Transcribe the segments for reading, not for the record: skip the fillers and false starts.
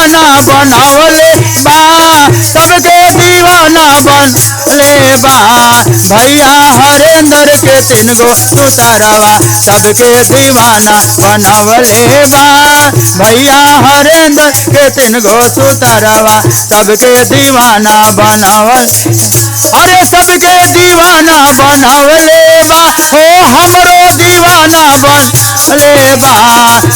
दीवाना बनवले बा सबके दीवाना बनले बा भैया हरेंद्र के 3 गो सुतरवा सबके दीवाना बनवले बा भैया हरेंद्र के 3 गो सुतरवा सबके दीवाना बनवल अरे सबके दीवाना बनवले बा हो हमरो दीवाना बनले बा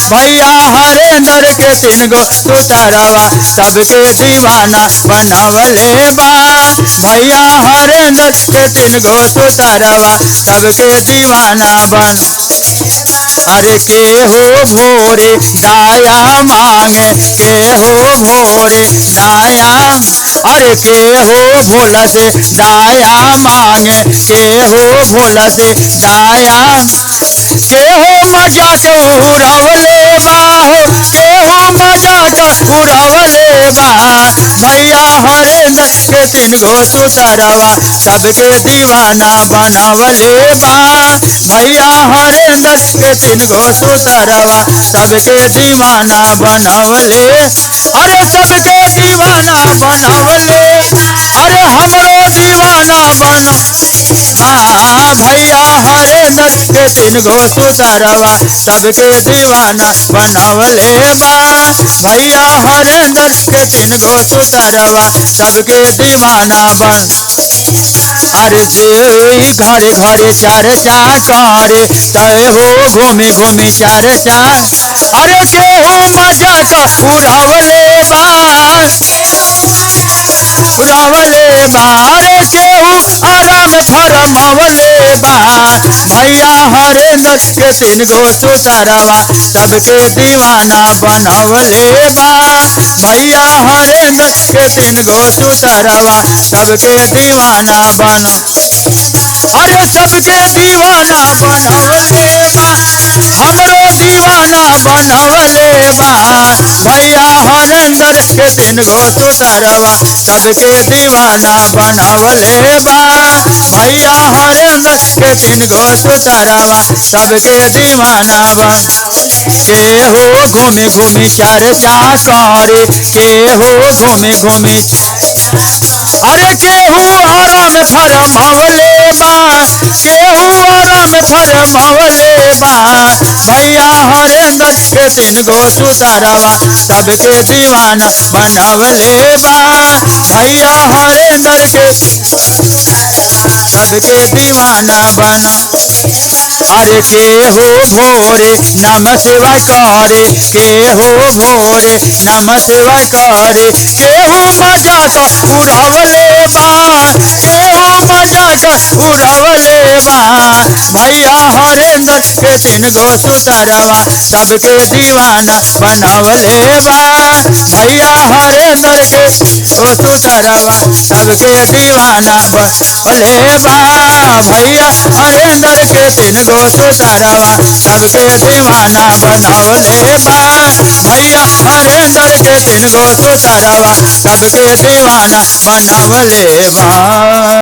भैया हरेंद्र के 3 गो सुतरवा सबके दीवाना बनवले बा भैया हरेंद्र के 3 गो सुतरवा सबके दीवाना बन अरे के हो भोरे दाया मांगे के हो भोरे दाया अरे के हो भोला से दाया मांगे के हो भोला से दाया के हो मजाक उड़वले बा हो के हो मजाक उड़वले बा भैया हरेंद्र के 3 गो सुतरवा सबके दीवाना बनवले बा भैया हरेंद्र के 3 गो सुतरवा सबके दीवाना बनवले अरे सबके दीवाना बनवले अरे हमरो दीवाना बन भैया हरेंद्र के 3 गो सुतरवा सबके दीवाना बनवले बा भैया हरेंद्र के 3 गो सुतरवा सबके दीवाना बन अरे जे घरे घरे चर्चा करे तय हो घूमे घूमे चर्चा अरे केहू मजाक उड़ावले बा उड़ावले बा अरे केहू आराम फरमावले बा भैया हरेंद्र के 3 गो सुतरवा सबके दीवाना बनवले बा भैया हरेंद्र के 3 गो सुतरवा सबके दीवाना बन अरे सबके दीवाना बनवले बा हमरो दीवाना बनवले बा भैया हरेंद्र के 3 गो सुतरवा सबके दीवाना बनवले बा भैया हरेंद्र के 3 गो सुतरवा सबके दीवाना बन के हो घूमे घूमे चर्चा करे के हो घूमे घूमे अरे केहू आराम फरमावले बा केहू आराम फरमावले बा भैया हरेंद्र के 3 गो सुतरवा सबके दीवाना बनवले बा भैया हरेंद्र के सबके दीवाना बन अरे के हो भोरे नम सेवा करे के हो भोरे नम सेवा करे केहू मजाक उड़ावले बा केहू मजाक उड़ावले बा भैया हरेंद्र के 3 गो सुतरवा सबके दीवाना बनवले बा भैया हरेंद्र के ओ सुतरवा सबके दीवाना बनवले बा भैया हरेंद्र के 3 गो सुतरवा सबके दीवाना बनवले बा भैया हरेंद्र के 3 गो सुतरवा सबके दीवाना बनवले बा।